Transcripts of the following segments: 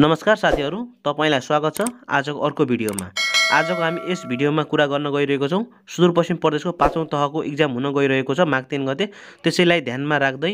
नमस्कार साथीहरु, तपाईलाई स्वागत छ आजको अर्को भिडियोमा। आजको हामी यस भिडियोमा कुरा गर्न गइरहेको छौं सुदूरपश्चिम प्रदेशको 5औं तहको एक्जाम हुन गइरहेको छ माघ 3 गते। त्यसैलाई ध्यानमा राख्दै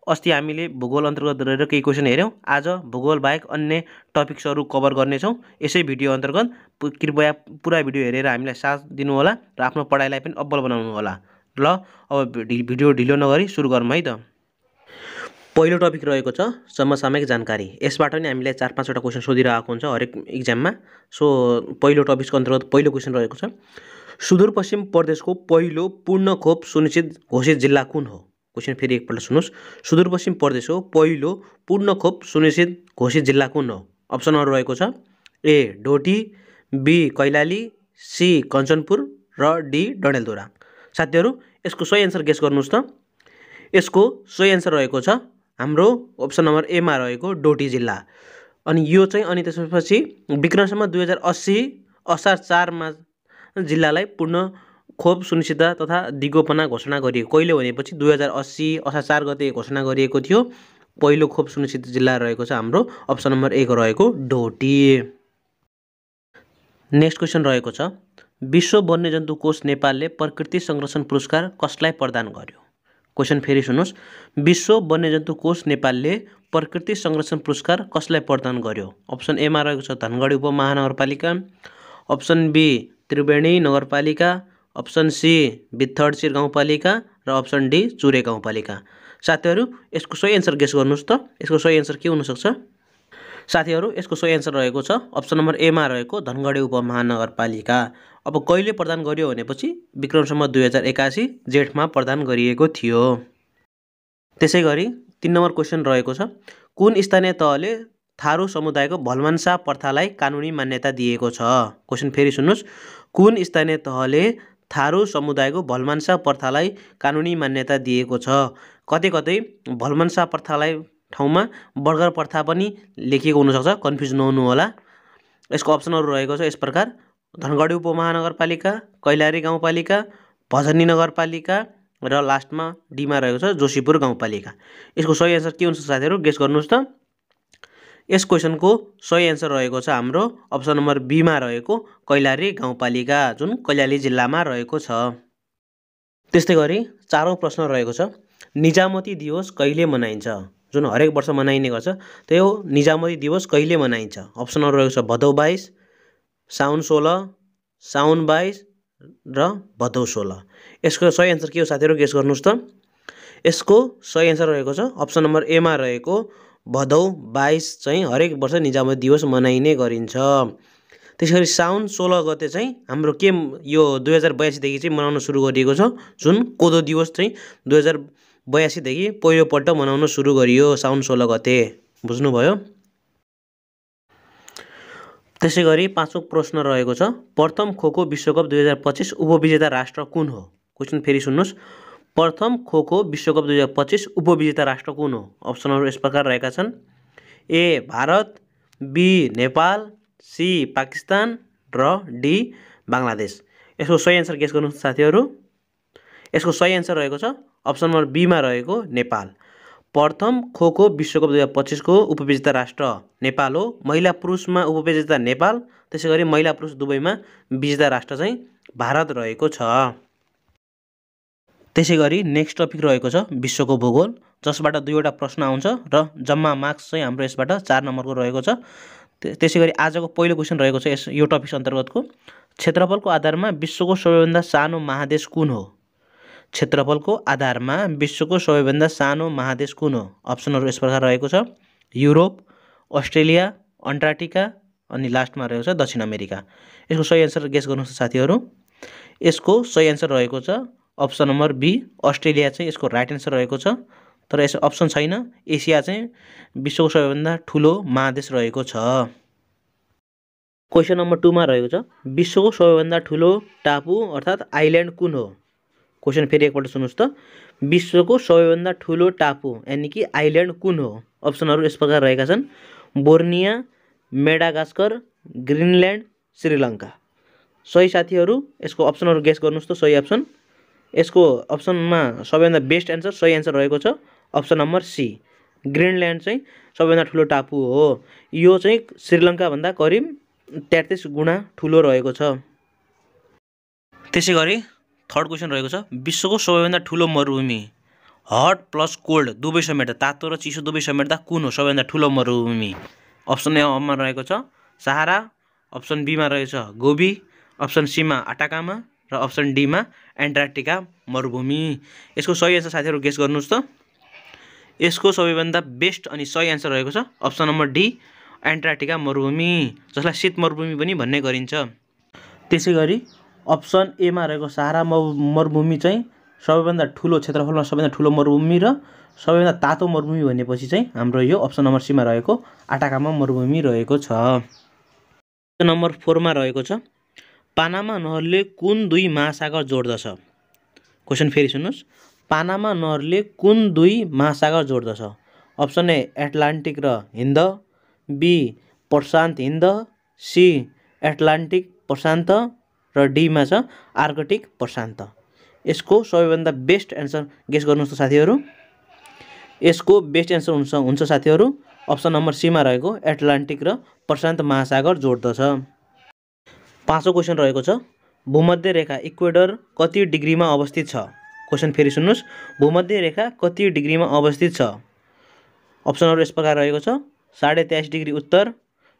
अस्ति हामीले भूगोल अन्तर्गत रहेर केही क्वेशन हेर्यौं। आज भूगोल बाहेक अन्य टपिक्सहरु कभर गर्ने छौं यसै भिडियो अन्तर्गत। कृपया पूरा भिडियो हेरेर हामीलाई साथ दिनु होला र आफ्नो पढाइलाई पनि अब्बल बनाउनु होला। ल अब भिडियो ढिलो नगरी सुरु गरौँ है त। पहिलो टपिक रहेको छ समसामयिक जानकारी। यसबाट नि हामीले 4-5 वटा क्वेशन सोधिरहेको हुन्छ हरेक एक्जाममा। सो पहिलो टपिकको अन्तर्गत पहिलो क्वेशन रहेको छ सुदूरपश्चिम प्रदेशको पहिलो पूर्ण खोप सुनिश्चित घोषित जिल्ला कुन हो? क्वेशन फेरि एकपल्ट सुन्नुस्। सुदूरपश्चिम प्रदेशको पहिलो पूर्ण खोप सुनिश्चित घोषित जिल्ला कुन हो? अप्सनहरु रहेको छ ए डोटी, बी कैलाली, सी कञ्चनपुर र डी डडेलधुरा। साथीहरु यसको सही आन्सर गेस गर्नुस् त। यसको सही आन्सर रहेको छ हाम्रो अप्सन नम्बर ए मा रहेको डोटी जिल्ला। अनि यो चाहिँ अनि त्यसपछि विक्रमसम्म 2080 असार 4 मा जिल्लालाई पूर्ण खोप सुनिश्चितता तथा दिगोपना घोषणा गरिएको। कहिले भनेपछि 2080 असार 4 गते घोषणा गरिएको थियो। पहिलो खोप सुनिश्चित जिल्ला रहेको छ हाम्रो अप्सन नम्बर ए को रहेको डोटी। नेक्स्ट क्वेशन रहेको छ विश्व वन्यजन्तु कोष नेपालले प्रकृति संरक्षण पुरस्कार कसलाई प्रदान गर्यो? क्वेशन फेरि सुन्नुस्। विश्व वन्यजन्तु कोष नेपालले प्रकृति संरक्षण पुरस्कार कसलाई प्रदान गर्यो? अप्सन ए मा रहेको छ धनगढी उपमहानगरपालिका, अप्सन बी त्रिवेणी नगरपालिका, अप्सन सी बित्थडचिर गाउँपालिका र अप्सन डी चुरे गाउँपालिका। साथीहरु यसको सही आन्सर गेस गर्नुस् त। यसको सही आन्सर के हुन सक्छ? साथीहरु यसको सही आन्सर रहेको छ अप्सन नम्बर ए मा रहेको धनगढी उपमहानगरपालिका। अब कहिले प्रदान गर्यो भनेपछि विक्रमसम्म 2081 जेठमा प्रदान गरिएको थियो। त्यसैगरी 3 नम्बर क्वेशन रहेको छ कुन स्थानीय तहले थारू समुदायको भलमान्सा प्रथालाई कानुनी मान्यता दिएको छ? क्वेशन फेरि सुन्नुस्। कुन स्थानीय तहले थारू समुदायको भलमान्सा प्रथालाई कानुनी मान्यता दिएको छ? कतै कतै भलमान्सा प्रथालाई ठाउँमा बर्गर प्रथा पनि लेखिएको हुन सक्छ, कन्फ्युज नहुनु होला। यसको अप्सनहरु रहेको छ यस प्रकार धनगढी उपमहानगरपालिका, कैलाली गाउँपालिका, भजनी नगरपालिका र लास्टमा डी मा रहेको छ जोशीपुर गाउँपालिका। यसको सही आन्सर के हुन्छ साथीहरु गेस गर्नुस् त। यस क्वेशनको सही आन्सर रहेको छ हाम्रो अप्सन नम्बर बी मा रहेको कैलाली गाउँपालिका जुन कैलाली जिल्लामा रहेको छ। त्यस्तै गरी 4औं प्रश्न रहेको छ निजामती दिवस कहिले मनाइन्छ? जुन हरेक वर्ष मनाइने गर्छ त्यो निजामती दिवस कहिले मनाइन्छ? अप्सनहरु रहेको छ भदौ 22, साउन 16, साउन 22 र भदौ 16। यसको सही आन्सर के हो साथीहरु गेस गर्नुस् त। यसको सही आन्सर रहेको छ अप्सन नम्बर ए मा रहेको भदौ 22 चाहिँ हरेक वर्ष निजामती दिवस मनाइने गरिन्छ। त्यसैगरी साउन 16 गते चाहिँ हाम्रो के यो 2082 देखि चाहिँ मनाउन सुरु गरिएको छ जुन कोदो दिवस चाहिँ 2082 देखि पहिलो पल्ट मनाउन सुरु गरियो साउन 16 गते। बुझ्नु भयो? त्यसैगरी 5औं प्रश्न रहेको छ प्रथम खोखो विश्वकप 2025 उपविजेता राष्ट्र कुन हो? क्वेशन फेरि सुन्नुस्। प्रथम खोखो विश्वकप 2025 उपविजेता राष्ट्र कुन हो? अप्सनहरु यस प्रकार रहेका छन् ए भारत, बी नेपाल, सी पाकिस्तान र डी बांग्लादेश। यसको सही आन्सर गेस गर्नुस् साथीहरु। यसको सही आन्सर रहेको छ अप्सन नम्बर बी मा रहेको नेपाल। प्रथम खोखो विश्वकप 2025 को उपविजेता राष्ट्र नेपाल हो। महिला पुरुषमा उपविजेता नेपाल, त्यसैगरी महिला पुरुष दुवैमा विजेता राष्ट्र चाहिँ भारत रहेको छ। त्यसैगरी नेक्स्ट टपिक रहेको छ विश्वको भूगोल जसबाट 2 वटा प्रश्न आउँछ र जम्मा मार्क्स चाहिँ हाम्रो यसबाट 4 नम्बरको रहेको छ। त्यसैगरी आजको पहिलो क्वेशन रहेको छ यो टपिक अन्तर्गतको क्षेत्रफलको आधारमा विश्वको सबैभन्दा सानो महादेश कुन हो? क्षेत्रफलको आधारमा विश्वको सबैभन्दा सानो महादेश कुन हो? अप्सनहरु यस प्रकार रहेको छ युरोप, अस्ट्रेलिया, अन्टार्कटिका अनि लास्टमा रहेको छ दक्षिण अमेरिका। यसको सही आन्सर गेस गर्नुहोस् साथीहरु। यसको सही आन्सर रहेको छ अप्सन नम्बर बी अस्ट्रेलिया चाहिँ यसको राइट आन्सर रहेको छ। तर यस अप्सन छैन। एसिया चाहिँ विश्वको सबैभन्दा ठूलो महादेश रहेको छ। क्वेशन नम्बर 2 मा रहेको छ विश्वको सबैभन्दा ठूलो टापु अर्थात आइल्यान्ड कुन हो? क्वेशन फेरि एकपल्ट सुन्नुस् त। विश्वको सबैभन्दा ठूलो टापु यानी कि आइल्यान्ड कुन हो? अप्सनहरु यस प्रकार रहेका छन् बोर्निया, मेडागास्कर, ग्रीनल्यान्ड, श्रीलङ्का। सही साथीहरु यसको अप्सनहरु गेस गर्नुस् त सही अप्सन। यसको अप्सनमा सबैभन्दा बेस्ट आन्सर सही आन्सर रहेको छ अप्सन नम्बर सी ग्रिनल्यान्ड चाहिँ सबैभन्दा ठुलो टापु हो। यो चाहिँ श्रीलङ्काभन्दा करिब 33 गुणा ठुलो रहेको छ। त्यसै गरी थर्ड क्वेसन रहेको छ विश्वको सबैभन्दा ठुलो मरुभूमि हट प्लस कोल्ड दुवै समेट्दा, तातो र चिसो दुवै समेट्दा कुन हो सबैभन्दा ठुलो मरुभूमि? अप्सन ए मा रहेको छ सहारा, अप्सन बीमा रहेछ गोबी, अप्सन सीमा अटाकामा र अप्सन डीमा एन्टार्क्टिका मरुभूमि। यसको सही एन्सर साथीहरू गेस गर्नुहोस् त। यसको सबैभन्दा बेस्ट अनि सही एन्सर रहेको छ अप्सन नम्बर डी एन्टार्क्टिका मरुभूमि, जसलाई शीत मरुभूमि पनि भन्ने गरिन्छ। त्यसै गरी अप्सन एमा रहेको सहारा मरुभूमि चाहिँ सबैभन्दा ठुलो क्षेत्रफलमा सबैभन्दा ठुलो मरुभूमि र सबैभन्दा तातो मरुभूमि भनेपछि चाहिँ हाम्रो यो अप्सन नम्बर सीमा रहेको अटाकामा मरुभूमि रहेको छ। नम्बर 4 मा रहेको छ पानामा नहरले कुन दुई महासागर जोड्दछ? क्वेसन फेरि सुन्नुहोस्, पानामा नहरले कुन दुई महासागर जोड्दछ? अप्सन ए एटलान्टिक र हिन्द, बी प्रशान्त हिन्द, सी एटलान्टिक प्रशान्त र डीमा छ आर्कटिक प्रशान्त। यसको सबैभन्दा बेस्ट एन्सर गेस गर्नुहोस् त साथीहरू। यसको बेस्ट एन्सर हुन्छ साथीहरू अप्सन नम्बर सीमा रहेको एटलान्टिक र प्रशान्त महासागर जोड्दछ। 5औं क्वेसन रहेको छ भूमध्य रेखा इक्वेडर कति डिग्रीमा अवस्थित छ? क्वेसन फेरि सुन्नुहोस्, भूमध्य रेखा कति डिग्रीमा अवस्थित छ? अप्सनहरू यस प्रकार रहेको छ 23.5 डिग्री उत्तर,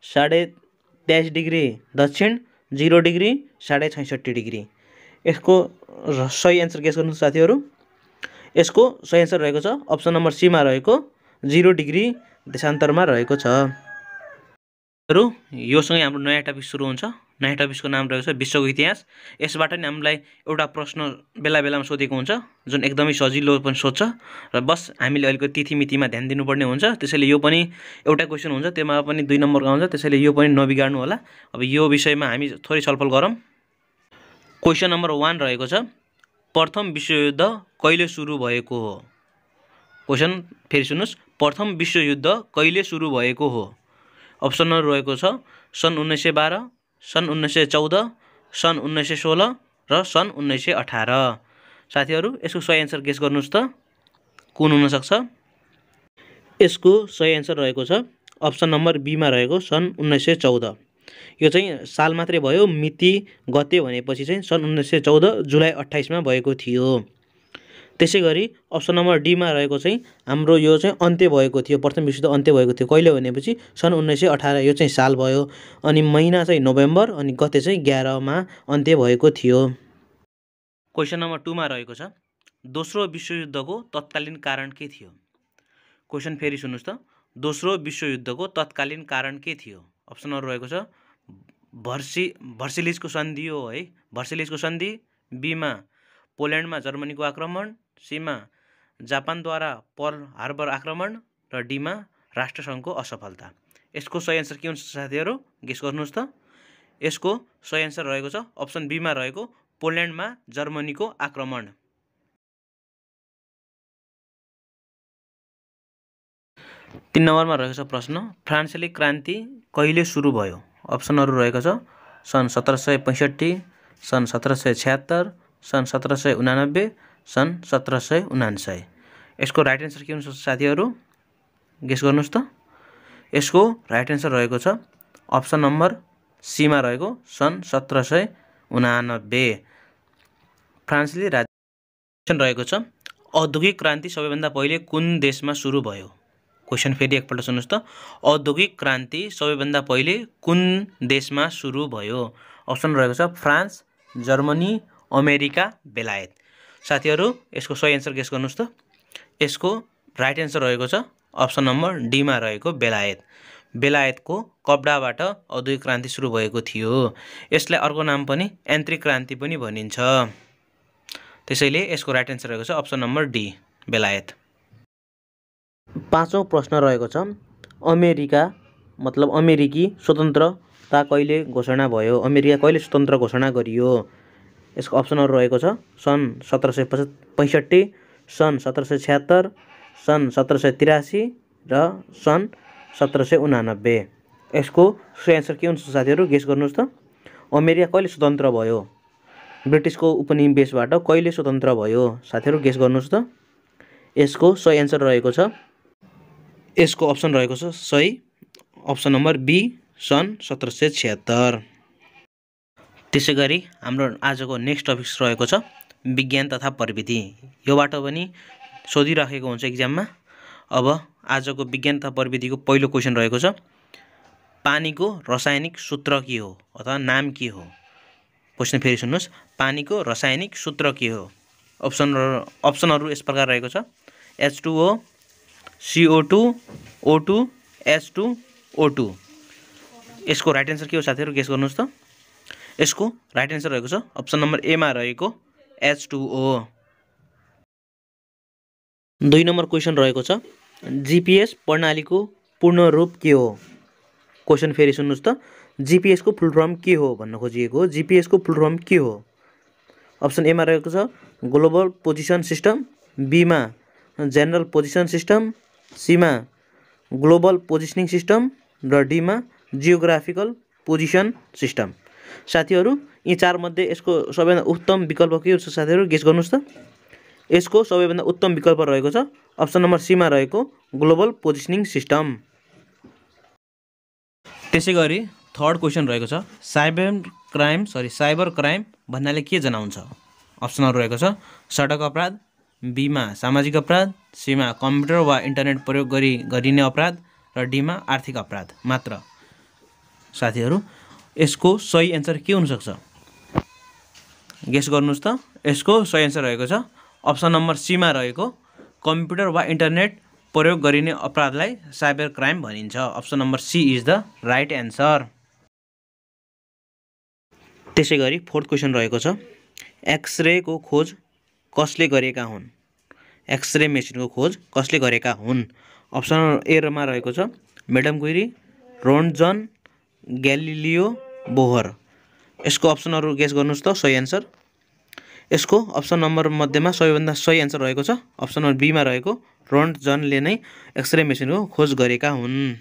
23.5 डिग्री दक्षिण, 0 डिग्री, 66.5 डिग्री। यसको सही एन्सर गेस गर्नुहोस् साथीहरू। यसको सही एन्सर रहेको छ अप्सन नम्बर सीमा रहेको 0 डिग्री देशान्तरमा रहेको छ। योसँगै हाम्रो नयाँ टपिक सुरु हुन्छ। नयाँ टपिकको नाम रहेको छ विश्वको इतिहास। यसबाट नि हामीलाई एउटा प्रश्न बेला बेलामा सोधेको हुन्छ जुन एकदमै सजिलो पनि सोध्छ र बस हामीले अलिकति तिथिमितिमा ध्यान दिनुपर्ने हुन्छ। त्यसैले यो पनि एउटा क्वेसन हुन्छ, त्यसमा पनि 2 नम्बरको आउँछ, त्यसैले यो पनि नबिगाड्नु होला। अब यो विषयमा हामी थोरै छलफल गरौँ। क्वेसन नम्बर 1 रहेको छ प्रथम विश्वयुद्ध कहिले सुरु भएको हो? क्वेसन फेरि सुन्नुहोस्, प्रथम विश्वयुद्ध कहिले सुरु भएको हो? अप्सनहरू रहेको छ सन् 1912, सन् 1914, सन् 1916 र सन् 1918। साथीहरू यसको सही एन्सर गेस गर्नुहोस् त कुन हुनसक्छ? यसको सही एन्सर रहेको छ अप्सन नम्बर बीमा रहेको सन् 1914। यो चाहिँ साल मात्रै भयो, मिति गते भनेपछि चाहिँ सन् 1914 जुलाई 28 मा भएको थियो। त्यसै गरी अप्सन नम्बर डीमा रहेको चाहिँ हाम्रो यो चाहिँ अन्त्य भएको थियो, प्रथम विश्वयुद्ध अन्त्य भएको थियो कहिले भनेपछि सन् 1918। यो चाहिँ साल भयो अनि महिना चाहिँ नोभेम्बर अनि गते चाहिँ 11 मा अन्त्य भएको थियो। क्वेसन नम्बर 2 मा रहेको छ दोस्रो विश्वयुद्धको तत्कालीन कारण के थियो? क्वेसन फेरि सुन्नुहोस् त, दोस्रो विश्वयुद्धको तत्कालीन कारण के थियो? अप्सनहरू रहेको छ भर्सिलिजको सन्धि हो है, भर्सिलिजको सन्धि, बीमा पोल्यान्डमा जर्मनीको आक्रमण, सीमा जापानद्वारा पर्ल हार्बर आक्रमण र डीमा राष्ट्रसङ्घको असफलता। यसको सही एन्सर के हुन्छ साथीहरू गेस गर्नुहोस् त। यसको सही एन्सर रहेको छ अप्सन बीमा रहेको पोल्यान्डमा जर्मनीको आक्रमण। 3 नम्बरमा रहेको छ प्रश्न फ्रान्सेली क्रान्ति कहिले सुरु भयो? अप्सनहरू रहेको छ सन् 1765, सन् 1776, सन् 1789, सन् 1799। यसको राइट एन्सर के हुन्छ साथीहरू गेस गर्नुहोस् त। यसको राइट एन्सर रहेको छ अप्सन नम्बर सीमा रहेको सन् 1789। फ्रान्सेली राज्य रहेको छ औद्योगिक क्रान्ति सबैभन्दा पहिले कुन देशमा सुरु भयो? क्वेसन फेरि एकपल्ट सुन्नुहोस् त, औद्योगिक क्रान्ति सबैभन्दा पहिले कुन देशमा सुरु भयो? अप्सन रहेको छ फ्रान्स, जर्मनी, अमेरिका, बेलायत। साथीहरू यसको सही एन्सर गेस गर्नुहोस् त। यसको राइट एन्सर रहेको छ अप्सन नम्बर डीमा रहेको बेलायत। बेलायतको कपडाबाट औद्योगिक क्रान्ति सुरु भएको थियो। यसलाई अर्को नाम पनि यान्त्रिक क्रान्ति पनि भनिन्छ। त्यसैले यसको राइट एन्सर रहेको छ अप्सन नम्बर डी बेलायत। 5औं प्रश्न रहेको छ अमेरिका मतलब अमेरिकी स्वतन्त्रता कहिले घोषणा भयो? अमेरिका कहिले स्वतन्त्र घोषणा गरियो? यसको अप्सनहरू रहेको छ सन् 1765, सन् 1776, सन् 1783 र सन् 1789। यसको सही एन्सर के हुन्छ साथीहरू गेस गर्नुहोस् त। अमेरिका कहिले स्वतन्त्र भयो? ब्रिटिसको उपनिवेशबाट कहिले स्वतन्त्र भयो? साथीहरू गेस गर्नुहोस् त। यसको सही एन्सर रहेको छ यसको अप्सन रहेको छ सही अप्सन नम्बर बी सन् 1776। त्यसै गरी हाम्रो आजको नेक्स्ट टपिक्स रहेको छ विज्ञान तथा प्रविधि। योबाट पनि सोधिराखेको हुन्छ एक्जाममा। अब आजको विज्ञान तथा प्रविधिको पहिलो क्वेसन रहेको छ पानीको रासायनिक सूत्र के हो अथवा नाम के हो। क्वेसन फेरि सुन्नुहोस्, पानीको रासायनिक सूत्र के हो। अप्सनहरू यस प्रकार रहेको छ H2O, CO2, O2, H2O2। यसको राइट एन्सर के हो साथीहरू, गेस गर्नुहोस् त। यसको राइट एन्सर रहेको छ अप्सन नम्बर एमा रहेको H2O। 2 नम्बर क्वेसन रहेको छ जीपीएस प्रणालीको पूर्ण रूप के हो। क्वेसन फेरि सुन्नुहोस् त, जीपीएस को फुल फर्म के हो भन्न खोजिएको हो। जीपीएस को फुल फर्म के हो। अप्सन एमा रहेको छ ग्लोबल पोजिसन सिस्टम, बीमा जेनरल पोजिसन सिस्टम, सीमा ग्लोबल पोजिसनिङ सिस्टम र डीमा जियोग्राफिकल पोजिसन सिस्टम। साथीहरू यी चार मध्ये यसको सबैभन्दा उत्तम विकल्प के हो साथीहरू, गेस गर्नुहोस् त। यसको सबैभन्दा उत्तम विकल्प रहेको छ अप्सन नम्बर सीमा रहेको ग्लोबल पोजिसनिङ सिस्टम। त्यसै गरी थर्ड क्वेसन रहेको छ साइबर क्राइम भन्नाले के जनाउँछ। अप्सनहरू रहेको छ सडक अपराध, बीमा सामाजिक अपराध, सीमा कम्प्युटर वा इन्टरनेट प्रयोग गरी गरिने अपराध र डीमा आर्थिक अपराध मात्र। साथीहरू यसको सही एन्सर के हुनसक्छ, गेस गर्नुहोस् त। यसको सही एन्सर रहेको छ अप्सन नम्बर सीमा रहेको कम्प्युटर वा इन्टरनेट प्रयोग गरिने अपराधलाई साइबर क्राइम भनिन्छ। Option number C is the right answer. त्यसै गरी फोर्थ क्वेसन रहेको छ एक्सरे को खोज कसले गरेका हुन्। एक्सरे मेसिनको खोज कसले गरेका हुन्। अप्सन एमा रहेको छ मेडम क्युरी, रोन्टजन, ग्यालिलियो, बोहर। यसको अप्सनहरू गेस गर्नुहोस् त सही एन्सर। यसको अप्सन नम्बर मध्येमा सबैभन्दा सही एन्सर रहेको छ अप्सन नम्बर बीमा रहेको रोन्टजनले नै एक्सरे मेसिनको खोज गरेका हुन्।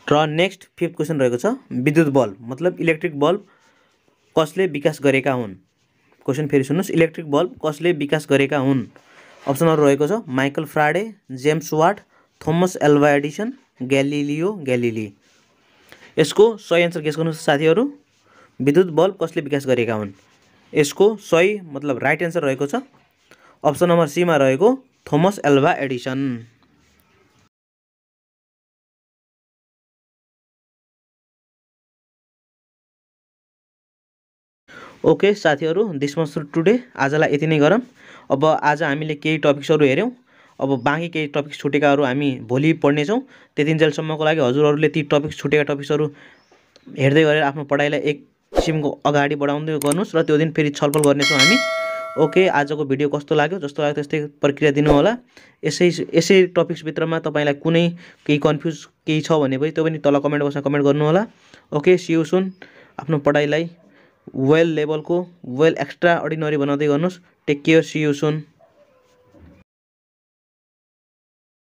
र नेक्स्ट फिफ्थ क्वेसन रहेको छ विद्युत बल्ब मतलब इलेक्ट्रिक बल्ब कसले विकास गरेका हुन्। क्वेसन फेरि सुन्नुहोस्, इलेक्ट्रिक बल्ब कसले विकास गरेका हुन्। अप्सनहरू रहेको छ Michael Faraday, James Watt, Thomas Alva Edison, Galileo Galilei. यसको सही एन्सर गेस गर्नुहोस् साथीहरू, विद्युत बल्ब कसले विकास गरेका हुन्। यसको सही मतलब राइट एन्सर रहेको छ अप्सन नम्बर सीमा रहेको थोमस एल्वा एडिसन। ओके साथीहरू, दिस मच टुडे। आजलाई यति नै गरौँ। अब आज हामीले केही टपिक्सहरू हेऱ्यौँ। अब बाँकी केही टपिक्स छुटेकाहरू हामी भोलि पढ्नेछौँ। त्यतिन्जेलसम्मको लागि हजुरहरूले ती टपिक्स छुटेका टपिक्सहरू हेर्दै गरेर आफ्नो पढाइलाई एक किसिमको अगाडि बढाउँदै गर्नुहोस् र त्यो दिन फेरि छलफल गर्नेछौँ हामी। ओके, आजको भिडियो कस्तो लाग्यो, जस्तो लाग्यो त्यस्तै प्रक्रिया दिनुहोला। यसै टपिक्सभित्रमा तपाईँलाई कुनै केही कन्फ्युज केही छ भने पनि त्यो पनि तल कमेन्ट बक्समा कमेन्ट गर्नुहोला। Okay, see you soon. आफ्नो पढाइलाई वेल लेभलको वेल एक्स्ट्रा अर्डिनरी बनाउँदै गर्नुहोस्। Take care, see you soon.